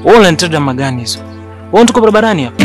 Wewe unanitenda drama gani hizo? Wewe tuko barabarani hapa.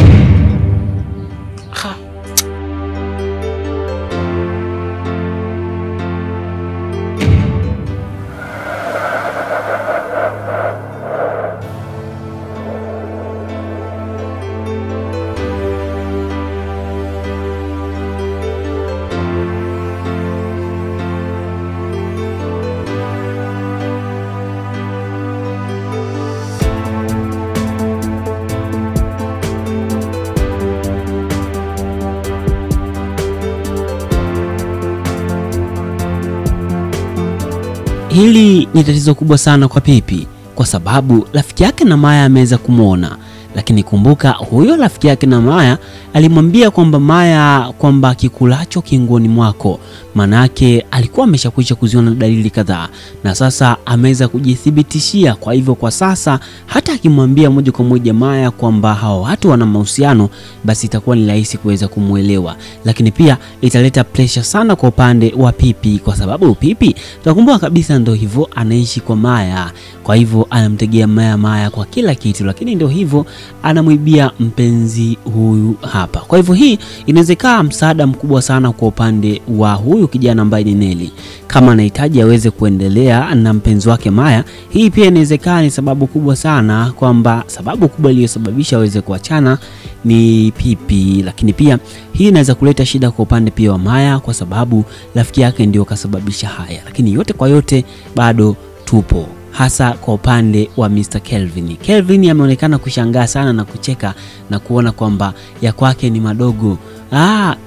Hili ni tatizo kubwa sana kwa Pipi kwa sababu rafiki yake na Maya ameweza kumuona, lakini kumbuka huyo rafiki yake na Maya alimwambia kwamba Maya kwamba kikulacho kingoni mwako, manake alikuwa ameshakwisha kuziona dalili kadhaa na sasa ameweza kujithibitishia. Kwa hivyo kwa sasa hata akimwambia moja kwa moja Maya kwamba hao watu wana mahusiano, basi itakuwa ni rahisi kuweza kumuelewa, lakini pia italeta pressure sana kwa upande wa Pipi kwa sababu Pipi tunakumbuka kabisa ndio hivyo anaishi kwa Maya, kwa hivyo anamtegea Maya kwa kila kitu, lakini ndio hivyo anamwibia mpenzi huyu hapa. Kwa hivyo hii inawezekana msaada mkubwa sana kwa upande wa huyu kijana ambaye ni Nelly. Kama anahitaji aweze kuendelea na mpenzi wake Maya, hii pia inawezekana ni sababu kubwa sana, kwamba sababu kubwa iliyosababisha aweze kuachana ni Pipi, lakini pia hii inaweza kuleta shida kwa upande pia wa Maya kwa sababu rafiki yake ndio kasababisha haya. Lakini yote kwa yote bado tupo hasa kwa upande wa Mr. Kelvin. Kelvin ameonekana kushangaa sana na kucheka na kuona kwamba ya kwake ni madogo.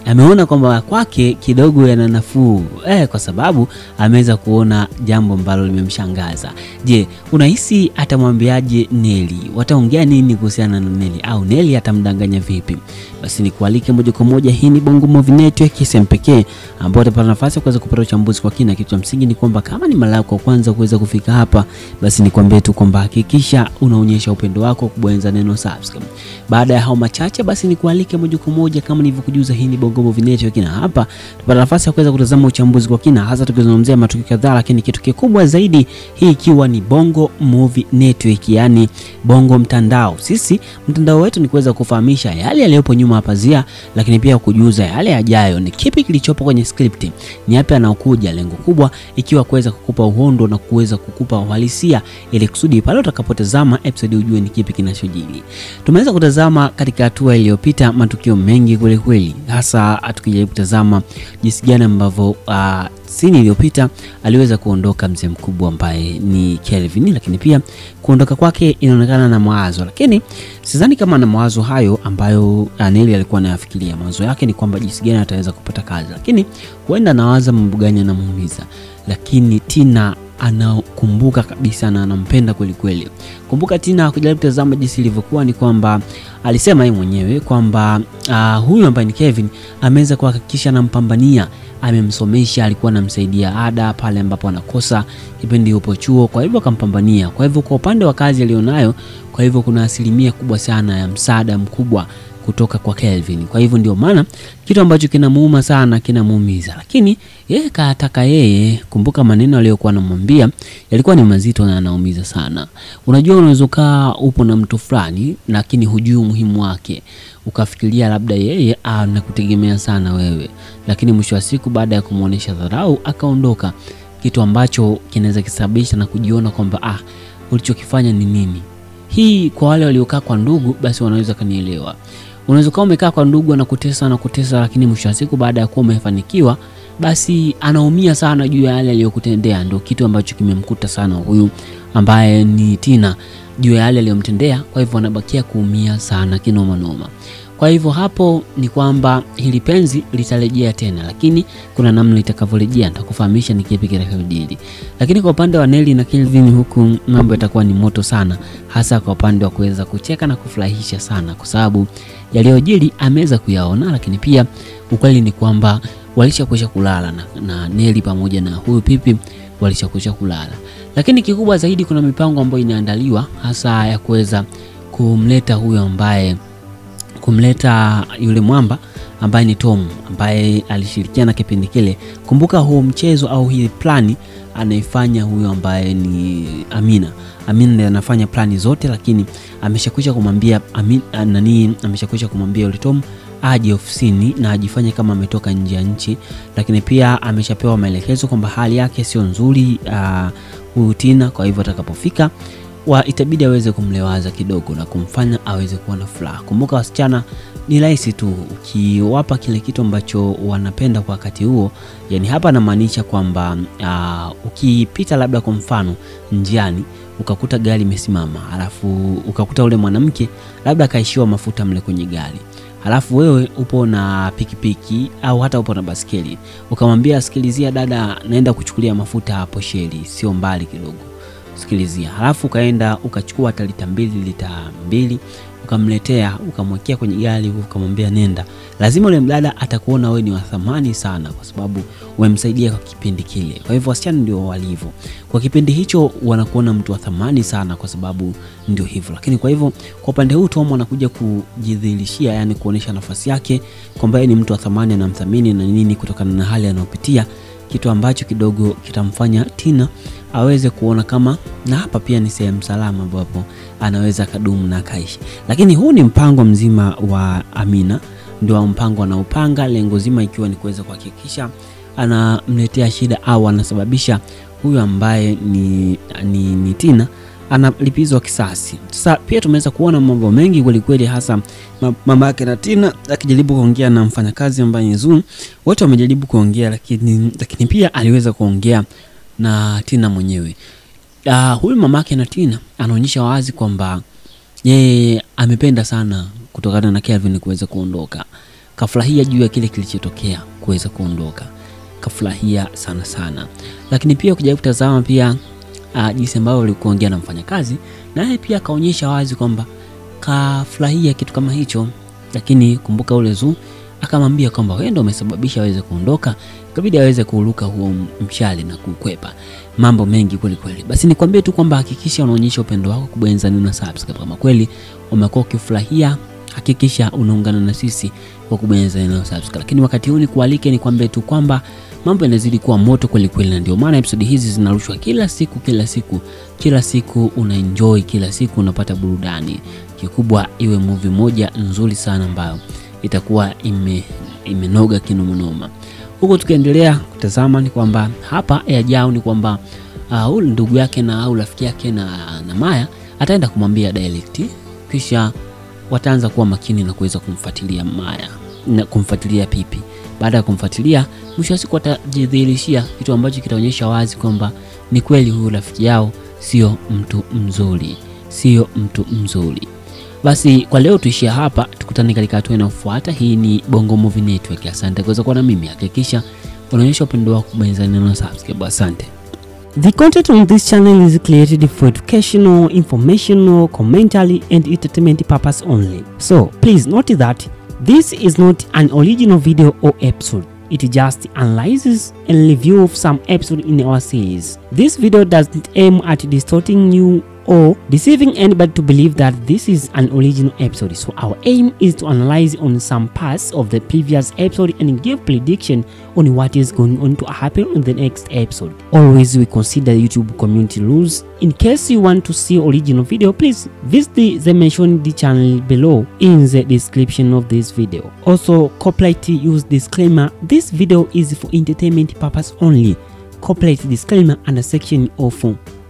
Ameona kwamba ya kwake kidogo yana nafuu kwa sababu ameweza kuona jambo ambalo limemshangaza. Je, unahisi atamwambiaje Nelly? Wataongea nini kuhusiana na Nelly, au Nelly atamdanganya vipi? Basi nikualike moja kwa moja, hii ni Bongo Movie Network kisem pekee ambao utapata nafasi ya kuweza kupata uchambuzi kwa kina. Kitu cha msingi ni kwamba kama ni mara yako ya kwanza kuweza kufika hapa, basi nikwambie tu kwamba hakikisha unaonyesha upendo wako kubonyeza neno subscribe. Baada ya hao machache, basi nikualike moja kwa moja, kama nilivyokujuza, hii ni Bongo Movie Network na hapa tupata nafasi ya kuweza kutazama uchambuzi kwa kina, hasa tukizungumzia matukio kadhaa, lakini kitu kikubwa zaidi hii ikiwa ni Bongo Movie Network, yani Bongo mtandao. Sisi mtandao wetu ni kuweza kufahamisha yale yaliyopo nyuma ya pazia, lakini pia kujuza yale yajayo, ni kipi kilichopo kwenye script, ni yapi yanayokuja, lengo kubwa ikiwa kuweza kukupa uhondo na kuweza kukupa uhalisia, ili kusudi pale utakapotazama episode ujue ni kipi kinachojiri. Tumeweza kutazama katika hatua iliyopita matukio mengi kweli kweli, hasa tukijaribu kutazama jinsi gani ambavyo scene iliyopita aliweza kuondoka mzee mkubwa ambaye ni Kelvin, lakini pia kuondoka kwake inaonekana na mawazo, lakini sidhani kama na mawazo hayo ambayo Nelly alikuwa anayafikiria. Mawazo yake ni kwamba jinsi gani ataweza kupata kazi, lakini huenda anawaza mambo gani anamuumiza. Lakini Tina anakumbuka kabisa na anampenda kweli kweli. Kumbuka Tina kujaribu kutazama jinsi ilivyokuwa ni kwamba alisema yeye mwenyewe kwamba huyu ambaye ni Kevin ameweza kuhakikisha anampambania, amemsomesha, alikuwa anamsaidia ada pale ambapo anakosa kipindi yupo chuo, kwa hivyo akampambania. Kwa hivyo kwa upande wa kazi alionayo, kwa hivyo kuna asilimia kubwa sana ya msaada mkubwa kutoka kwa Kelvin. Kwa hivyo ndio maana kitu ambacho kinamuuma sana kinamuumiza, lakini yeye kaataka yeye. Kumbuka maneno aliyokuwa anamwambia yalikuwa ni mazito na anaumiza sana. Unajua unaweza kaa upo na mtu fulani lakini hujui umuhimu wake, ukafikiria labda yeye anakutegemea sana wewe, lakini mwisho wa siku baada ya kumuonesha dharau akaondoka, kitu ambacho kinaweza kisababisha na kujiona kwamba ulichokifanya ni nini. Hii kwa wale waliokaa kwa ndugu basi wanaweza kanielewa. Unaweza kama umekaa kwa ndugu anakutesa, lakini mwisho wa siku baada ya kuwa umefanikiwa basi anaumia sana juu ya yale aliyokutendea. Ndio kitu ambacho kimemkuta sana huyu ambaye ni Tina, juu ya yale aliyomtendea. Kwa hivyo anabakia kuumia sana kinoma noma. Kwa hivyo hapo ni kwamba hili penzi litarejea tena, lakini kuna namna litakavyorejea nitakufahamisha ni kipi kitakachojiri. Lakini kwa upande wa Nelly na Kelvin huku mambo yatakuwa ni moto sana, hasa kwa upande wa kuweza kucheka na kufurahisha sana, kwa sababu yaliyojiri ameweza kuyaona. Lakini pia ukweli ni kwamba walishakwisha kulala na Nelly pamoja na huyu Pipi walishakwisha kulala. Lakini kikubwa zaidi kuna mipango ambayo inaandaliwa hasa ya kuweza kumleta huyo ambaye kumleta yule mwamba ambaye ni Tom, ambaye alishirikiana kipindi kile. Kumbuka huo mchezo au hii plani anaifanya huyo ambaye ni Amina. Amina ndiye anafanya plani zote, lakini ameshakwisha kumwambia ameshakwisha kumwambia yule Tom aje ofisini na ajifanye kama ametoka nje ya nchi, lakini pia ameshapewa maelekezo kwamba hali yake sio nzuri huyu Tina. Kwa hivyo atakapofika itabidi aweze kumlewaza kidogo na kumfanya aweze kuwa na furaha. Kumbuka wasichana ni rahisi tu ukiwapa kile kitu ambacho wanapenda kwa wakati huo. Yani hapa namaanisha kwamba ukipita labda kwa mfano njiani ukakuta gari imesimama, alafu ukakuta ule mwanamke labda kaishiwa mafuta mle kwenye gari, halafu wewe upo na pikipiki au hata upo na baskeli, ukamwambia sikilizia dada, naenda kuchukulia mafuta hapo Sheli, sio mbali kidogo, sikilizia. Halafu ukaenda ukachukua hata lita 2 ukamletea, ukamwekea kwenye gari, ukamwambia nenda. Lazima yule mdada atakuona wewe ni wa thamani sana, kwa sababu umemsaidia kwa kipindi kile. Kwa hivyo wasichana ndio walivyo. Kwa kipindi hicho wanakuona mtu wa thamani sana, kwa sababu ndio hivyo. Lakini kwa hivyo kwa upande huu Tom anakuja kujidhihirishia, yani kuonesha nafasi yake kwamba ni mtu wa thamani, anamthamini na nini kutokana na hali anayopitia, kitu ambacho kidogo kitamfanya Tina aweze kuona kama na hapa pia ni sehemu salama ambapo anaweza kadumu na kaishi. Lakini huu ni mpango mzima wa Amina, ndio mpango anaupanga, lengo zima ikiwa ni kuweza kuhakikisha anamletea shida au anasababisha huyu ambaye ni Tina analipizwa kisasi. Sasa pia tumeweza kuona mambo mengi kweli kweli, hasa mama yake na Tina akijaribu kuongea na mfanyakazi ambaye ni Zoom. Wote wamejaribu kuongea, lakini pia aliweza kuongea na Tina mwenyewe. Huyu mamake na Tina anaonyesha wazi kwamba yeye amependa sana kutokana na Kelvin kuweza kuondoka. Kafurahia juu ya kile kilichotokea kuweza kuondoka. Kafurahia sana. Lakini pia ukijaribu kutazama pia jinsi ambavyo alikuongea na mfanyakazi, naye pia kaonyesha wazi kwamba kafurahia kitu kama hicho. Lakini kumbuka ule Zu akamwambia kwamba wewe ndio umesababisha aweze kuondoka, ikabidi aweze kuruka huo mshale na kukwepa. Mambo mengi kweli kweli. Basi nikwambie tu kwamba hakikisha unaonyesha upendo wako kubonyeza neno subscribe. Kama kweli umekuwa ukifurahia, hakikisha unaungana na sisi kwa kubonyeza neno subscribe. Lakini wakati huu ni kualike nikwambie tu kwamba mambo yanazidi kuwa moto kweli kweli, na ndio maana episode hizi zinarushwa kila siku unaenjoy, kila siku unapata burudani. Kikubwa iwe movie moja nzuri sana ambayo itakuwa imenoga kinoma. Huko tukiendelea kutazama ni kwamba hapa yajao ni kwamba ndugu yake na au rafiki yake na Maya ataenda kumwambia direct, kisha wataanza kuwa makini na kuweza kumfuatilia Maya na kumfuatilia Pipi. Baada ya kumfuatilia, mwisho wa siku atajidhihirishia kitu ambacho kitaonyesha wazi kwamba ni kweli huyu rafiki yao sio mtu mzuri. Basi kwa leo tuishia hapa, tukutane katika hatua inayofuata. Hii ni Bongo Movie Network. Asante kwa kuwa na mimi. Hakikisha unaonyesha upendo wako kubonyeza neno subscribe. Asante. The content on this channel is created for educational, informational, commentary and entertainment purpose only. So please note that this is not an original video or episode. It just analyzes and review of some episode in our series. This video doesn't aim at distorting you or deceiving anybody to believe that this is an original episode. So our aim is to analyze on some parts of the previous episode and give prediction on what is going on to happen in the next episode. Always we consider YouTube community rules. In case you want to see original video, please visit the mentioned channel below in the description of this video. Also, copyright use disclaimer. This video is for entertainment purpose only. Copyright disclaimer under section of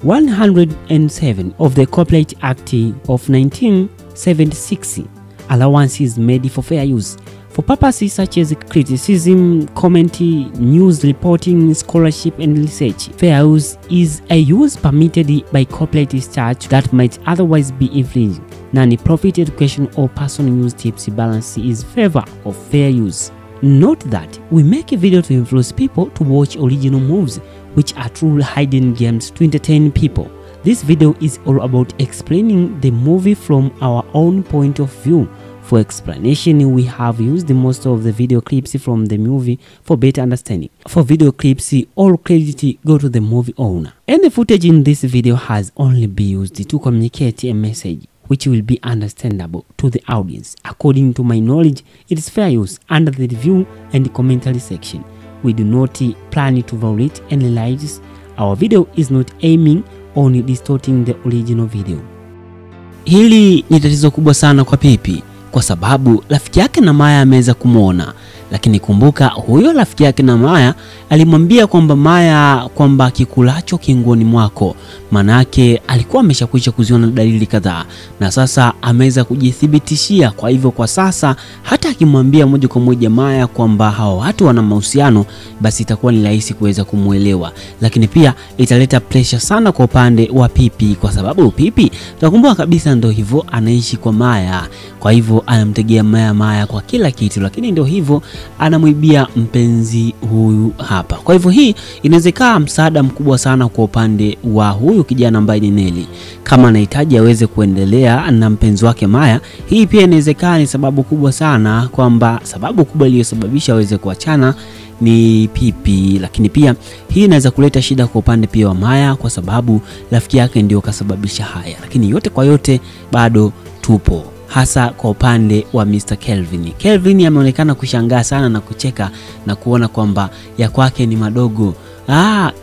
107 of the Copyright Act of 1976. Allowance is made for fair use for purposes such as criticism, commentary, news reporting, scholarship and research. Fair use is a use permitted by copyright statute that might otherwise be infringed. Non-profit education or personal use tips balance is favor of fair use. Note that we make a video to influence people to watch original movies, which are truly hidden gems to entertain people. This video is all about explaining the movie from our own point of view. For explanation, we have used most of the video clips from the movie for better understanding. For video clips, all credit go to the movie owner. And the footage in this video has only been used to communicate a message. which will be understandable to the audience. According to my knowledge, it is fair use under the review and commentary section. We do not plan to violate any rights. Our video is not aiming on distorting the original video. Hili ni tatizo kubwa sana kwa Pipi kwa sababu rafiki yake na Maya ameweza kumuona, lakini kumbuka huyo rafiki yake na Maya alimwambia kwamba Maya kwamba kikulacho kingoni mwako, manake alikuwa ameshakwisha kuziona dalili kadhaa na sasa ameweza kujithibitishia. Kwa hivyo kwa sasa hata akimwambia moja kwa moja Maya kwamba hao watu wana mahusiano, basi itakuwa ni rahisi kuweza kumuelewa, lakini pia italeta pressure sana kwa upande wa Pipi kwa sababu Pipi tunakumbuka kabisa ndio hivyo anaishi kwa Maya, kwa hivyo anamtegea Maya kwa kila kitu, lakini ndio hivyo anamwibia mpenzi huyu hapa. Kwa hivyo hii inawezekana msaada mkubwa sana kwa upande wa huyu kijana ambaye ni Nelly. Kama anahitaji aweze kuendelea na mpenzi wake Maya, hii pia inawezekana ni sababu kubwa sana, kwamba sababu kubwa iliyosababisha aweze kuachana ni Pipi, lakini pia hii inaweza kuleta shida kwa upande pia wa Maya kwa sababu rafiki yake ndio kasababisha haya. Lakini yote kwa yote bado tupo, hasa kwa upande wa Mr. Kelvin. Kelvin ameonekana kushangaa sana na kucheka na kuona kwamba ya kwake ni madogo.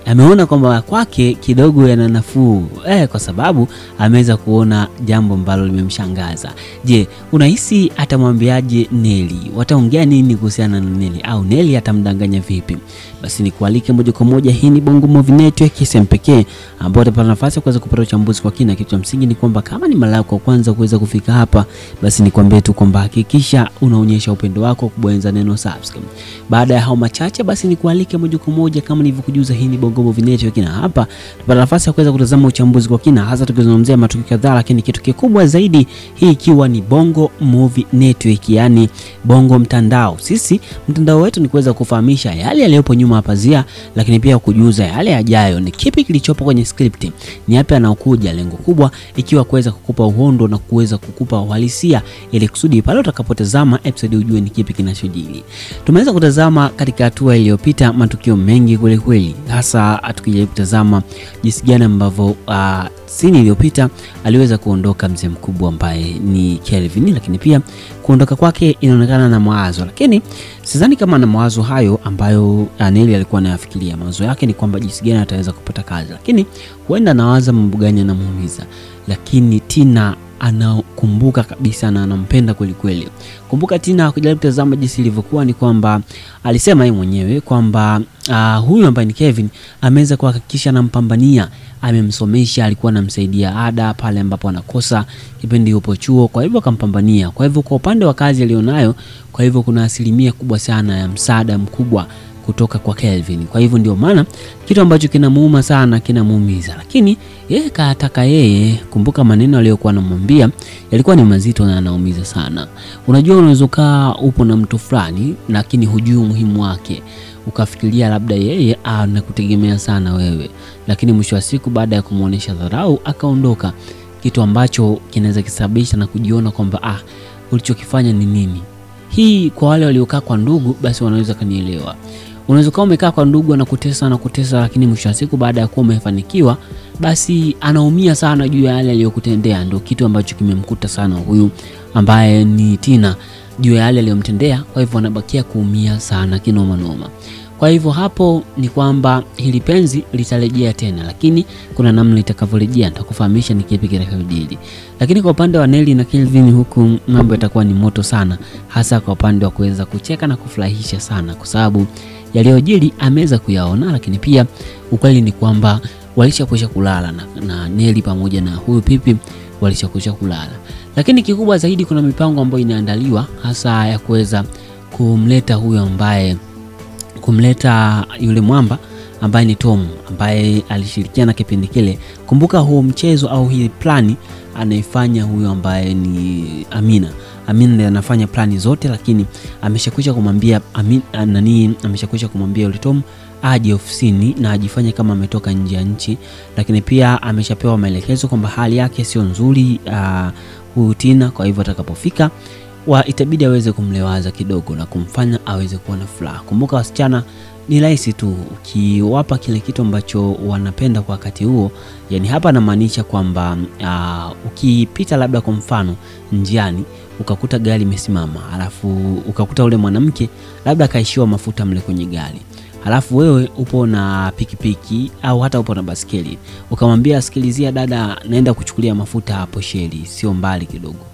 Ameona kwamba ya kwake kidogo yana nafuu kwa sababu ameweza kuona jambo ambalo limemshangaza. Je, unahisi atamwambiaje Nelly? Wataongea nini kuhusiana na Nelly, au Nelly atamdanganya vipi? Basi nikualike moja kwa moja, hii ni Bongo Movie Network sehemu pekee ambapo utapata nafasi ya kuweza kupata uchambuzi kwa kina. Kitu cha msingi ni kwamba kama ni mara yako ya kwanza kuweza kufika hapa, basi nikwambie tu kwamba hakikisha unaonyesha upendo wako kubonyeza neno subscribe. Baada ya hao machache, basi nikualike moja kwa moja, kama nilivyokujuza, hii ni Bongo Movie Network na hapa tupata nafasi ya kuweza kutazama uchambuzi kwa kina, hasa tukizungumzia matukio kadhaa, lakini kitu kikubwa zaidi, hii ikiwa ni Bongo Movie Network, yani Bongo mtandao. Sisi mtandao wetu ni kuweza kufahamisha yale yaliyopo nyuma ya pazia, lakini pia kujuza yale yajayo, ni kipi kilichopo kwenye script, ni yapi anaokuja, lengo kubwa ikiwa kuweza kukupa uhondo na kuweza kukupa uhalisia, ili kusudi pale utakapotazama episode ujue ni kipi kinachojiri. Tumeweza kutazama katika hatua iliyopita matukio mengi kweli kweli, hasa tukijaribu kutazama jinsi gani ambavyo scene iliyopita aliweza kuondoka mzee mkubwa ambaye ni Kelvin, lakini pia kuondoka kwake inaonekana na mawazo, lakini sidhani kama na mawazo hayo ambayo Nelly alikuwa anayafikiria. Mawazo yake ni kwamba jinsi gani ataweza kupata kazi, lakini huenda anawaza mambo gani anamuumiza. Lakini Tina anakumbuka kabisa na anampenda kweli kweli. Kumbuka Tina kujaribu kutazama jinsi ilivyokuwa ni kwamba alisema yeye mwenyewe kwamba huyu ambaye ni Kevin ameweza kuhakikisha anampambania, amemsomesha, alikuwa anamsaidia ada pale ambapo anakosa kipindi yupo chuo, kwa hivyo akampambania. Kwa hivyo kwa upande wa kazi alionayo, kwa hivyo kuna asilimia kubwa sana ya msaada mkubwa kutoka kwa Kelvin. Kwa hivyo ndio maana kitu ambacho kinamuuma sana kinamuumiza, lakini yeye kaataka yeye. Kumbuka maneno aliyokuwa anamwambia yalikuwa ni mazito na anaumiza sana. Unajua, unaweza kaa upo na mtu fulani lakini hujui umuhimu wake, ukafikiria labda yeye anakutegemea sana wewe, lakini mwisho wa siku baada ya kumuonesha dharau akaondoka, kitu ambacho kinaweza kisababisha na kujiona kwamba ulichokifanya ni nini. Hii kwa wale waliokaa kwa ndugu basi wanaweza kanielewa. Unaweza kama umekaa kwa ndugu anakutesa, lakini mwisho wa siku baada ya kuwa umefanikiwa, basi anaumia sana juu ya yale aliyokutendea. Ndio kitu ambacho kimemkuta sana huyu ambaye ni Tina, juu ya yale aliyomtendea. Kwa hivyo anabakia kuumia sana kinoma noma. Kwa hivyo hapo ni kwamba hili penzi litarejea tena, lakini kuna namna litakavyorejea nitakufahamisha ni kipi kitakachojiri. Lakini kwa upande wa Nelly na Kelvin huku mambo yatakuwa ni moto sana, hasa kwa upande wa kuweza kucheka na kufurahisha sana, kwa sababu yaliyojiri ameweza kuyaona. Lakini pia ukweli ni kwamba walishakwisha kulala na Nelly pamoja na huyu Pipi walishakwisha kulala. Lakini kikubwa zaidi, kuna mipango ambayo inaandaliwa hasa ya kuweza kumleta huyo ambaye kumleta yule mwamba ambaye ni Tom, ambaye alishirikiana kipindi kile. Kumbuka huo mchezo au hii plani anaifanya huyo ambaye ni Amina. Amina ndiye anafanya plani zote, lakini ameshakwisha kumwambia ameshakwisha kumwambia yule Tom aje ofisini na ajifanye kama ametoka nje ya nchi. Lakini pia ameshapewa maelekezo kwamba hali yake sio nzuri huyu Tina, kwa hivyo atakapofika itabidi aweze kumlewaza kidogo na kumfanya aweze kuwa na furaha. Kumbuka wasichana ni rahisi tu ukiwapa kile kitu ambacho wanapenda kwa wakati huo. Yani hapa namaanisha kwamba ukipita labda kwa mfano njiani ukakuta gari imesimama, alafu ukakuta ule mwanamke labda kaishiwa mafuta mle kwenye gari, alafu wewe upo na pikipiki au hata upo na baskeli, ukamwambia sikilizia dada, naenda kuchukulia mafuta hapo Sheli, sio mbali kidogo,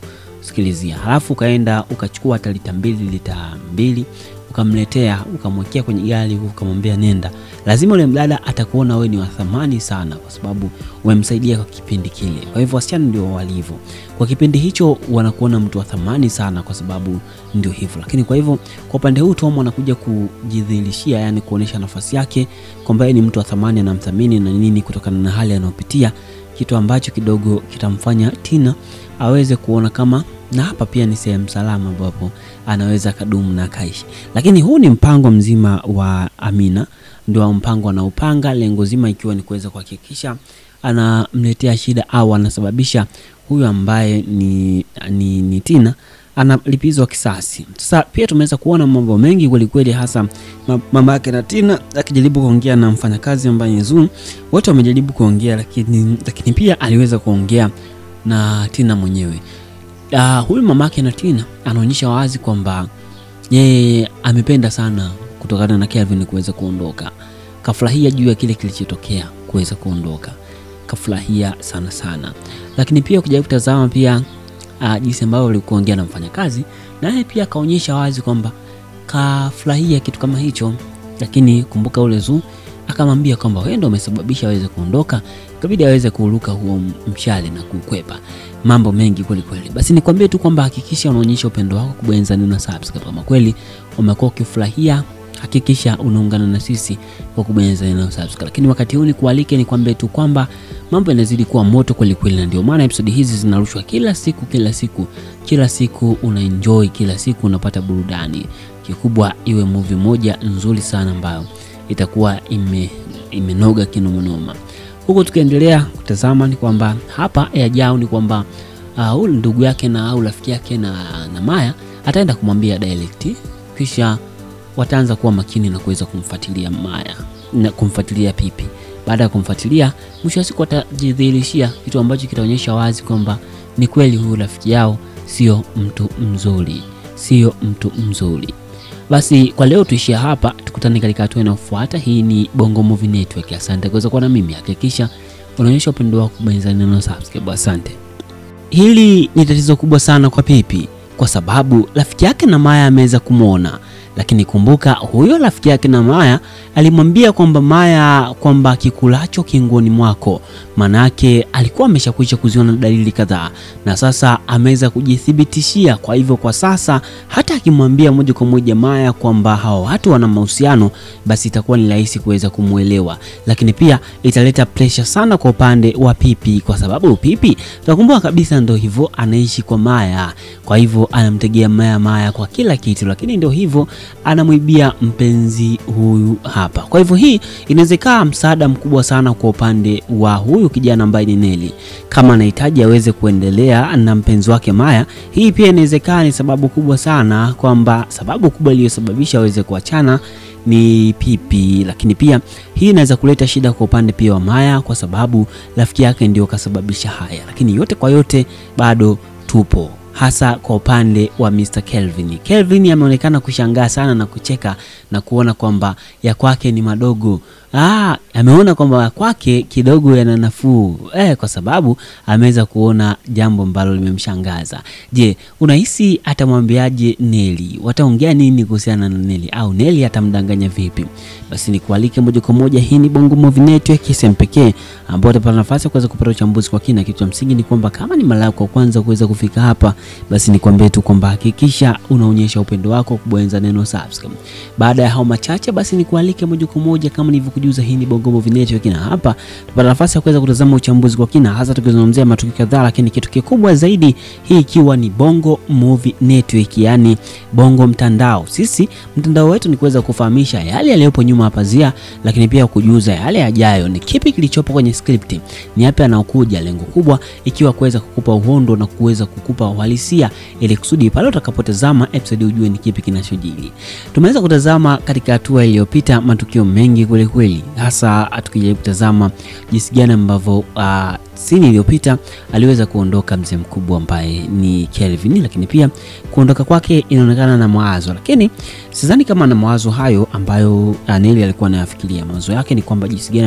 sikilizia. Alafu ukaenda ukachukua hata lita 2 ukamletea, ukamwekea kwenye gari, ukamwambia nenda. Lazima ule mdada atakuona wewe ni wa thamani sana, kwa sababu umemsaidia kwa kipindi kile. Kwa hivyo wasichana ndio walivyo, kwa kipindi hicho wanakuona mtu wa thamani sana, kwa sababu ndio hivyo. Lakini kwa hivyo kwa upande huu Tom anakuja kujidhihirishia, yani kuonesha nafasi yake kwamba yeye ni mtu wa thamani, anamthamini na nini, kutokana na hali anayopitia, kitu ambacho kidogo kitamfanya Tina aweze kuona kama na hapa pia ni sehemu salama ambapo anaweza kadumu na kaishi. Lakini huu ni mpango mzima wa Amina, ndio mpango anaupanga, lengo zima ikiwa ni kuweza kuhakikisha anamletea shida au anasababisha huyu ambaye ni Tina analipizwa kisasi. Sasa pia tumeweza kuona mambo mengi kweli kweli, hasa mama yake na Tina akijaribu kuongea na mfanyakazi ambaye ni Zoom. Wote wamejaribu kuongea, lakini pia aliweza kuongea na Tina mwenyewe. Huyu mamake na Tina anaonyesha wazi kwamba yeye amependa sana kutokana na Kelvin kuweza kuondoka. Kafurahia juu ya kile kilichotokea kuweza kuondoka. Kafurahia sana. Lakini pia ukijaribu kutazama pia jinsi ambavyo alikuongea na mfanyakazi, naye pia kaonyesha wazi kwamba kafurahia kitu kama hicho. Lakini kumbuka ule Zuu akamwambia kwamba wewe ndio umesababisha aweze kuondoka, ikabidi aweze kuruka huo mshale na kukwepa. Mambo mengi kweli kweli. Basi nikwambie tu kwamba hakikisha unaonyesha upendo wako kubonyeza neno subscribe. Kama kweli umekuwa ukifurahia, hakikisha unaungana na sisi kwa kubonyeza neno subscribe. Lakini wakati huu nikualike nikwambie tu kwamba mambo yanazidi kuwa moto kweli kweli, na ndio maana episode hizi zinarushwa kila siku unaenjoy, kila siku unapata burudani. Kikubwa iwe movie moja nzuri sana ambayo itakuwa imenoga kinomanoma. Huko tukiendelea kutazama ni kwamba hapa yajao ni kwamba ule ndugu yake na au rafiki yake na Maya ataenda kumwambia direct, kisha wataanza kuwa makini na kuweza kumfuatilia Maya na kumfuatilia Pipi. Baada ya kumfuatilia, mwisho wa siku atajidhihirishia kitu ambacho kitaonyesha wazi kwamba ni kweli huyu rafiki yao sio mtu mzuri. Basi kwa leo tuishia hapa, tukutane katika hatua inayofuata. Hii ni Bongo Movie Network. Asante kwa kuwa na mimi. Hakikisha unaonyesha upendo wako kubonyeza neno subscribe. Asante. Hili ni tatizo kubwa sana kwa Pipi, kwa sababu rafiki yake na Maya ameweza kumuona. Lakini kumbuka huyo rafiki yake na Maya alimwambia kwamba Maya kwamba kikulacho kingoni mwako, manake alikuwa ameshakwisha kuziona dalili kadhaa, na sasa ameweza kujithibitishia. Kwa hivyo kwa sasa hata akimwambia moja kwa moja Maya kwamba hao watu wana mahusiano, basi itakuwa ni rahisi kuweza kumuelewa. Lakini pia italeta pressure sana kwa upande wa Pipi, kwa sababu Pipi tunakumbuka kabisa ndio hivyo anaishi kwa Maya. Kwa hivyo anamtegea Maya kwa kila kitu, lakini ndio hivyo anamwibia mpenzi huyu hapa. Kwa hivyo hii inawezekana msaada mkubwa sana kwa upande wa huyu kijana ambaye ni Nelly. Kama anahitaji aweze kuendelea na mpenzi wake Maya, hii pia inawezekana ni sababu kubwa sana, kwamba sababu kubwa iliyosababisha aweze kuachana ni Pipi. Lakini pia hii inaweza kuleta shida kwa upande pia wa Maya, kwa sababu rafiki yake ndio kasababisha haya. Lakini yote kwa yote bado tupo, hasa kwa upande wa Mr. Kelvin. Kelvin ameonekana kushangaa sana na kucheka na kuona kwamba ya kwake ni madogo. Ameona kwamba ya kwake kidogo yana nafuu. Kwa sababu ameweza kuona jambo ambalo limemshangaza. Je, unahisi atamwambiaje Nelly? Wataongea nini kuhusiana na Nelly, au Nelly atamdanganya vipi? Basi nikualike moja kwa moja. Hii ni Bongo Movie Network, sehemu pekee ambapo utapata nafasi ya kuweza kupata uchambuzi kwa kina. Kitu cha msingi ni kwamba kama ni mara yako ya kwanza kuweza kufika hapa, basi nikwambie tu kwamba hakikisha unaonyesha upendo wako kubonyeza neno subscribe. Baada ya hao machache, basi nikualike moja kwa moja kama nilivyo kujuza, hii ni Bongo Movie Network, na hapa tupata nafasi ya kuweza kutazama uchambuzi kwa kina, hasa tukizungumzia matukio kadhaa, lakini kitu kikubwa zaidi hii ikiwa ni Bongo Movie Network, yani Bongo mtandao. Sisi mtandao wetu ni kuweza kufahamisha yale yaliyopo nyuma ya pazia, lakini pia kujuza yale yajayo, ni kipi kilichopo kwenye script, ni yapi yanayokuja, lengo kubwa ikiwa kuweza kukupa uhondo na kuweza kukupa uhalisia, ili kusudi pale utakapotazama episode ujue ni kipi kinachojiri. Tumeweza kutazama katika hatua iliyopita matukio mengi kweli kweli, hasa tukijaribu kutazama jinsi gani ambavyo scene iliyopita aliweza kuondoka mzee mkubwa ambaye ni Kelvin, lakini pia kuondoka kwake inaonekana na mawazo, lakini sidhani kama na mawazo hayo ambayo Nelly alikuwa anayafikiria. Mawazo yake ni kwamba jinsi gani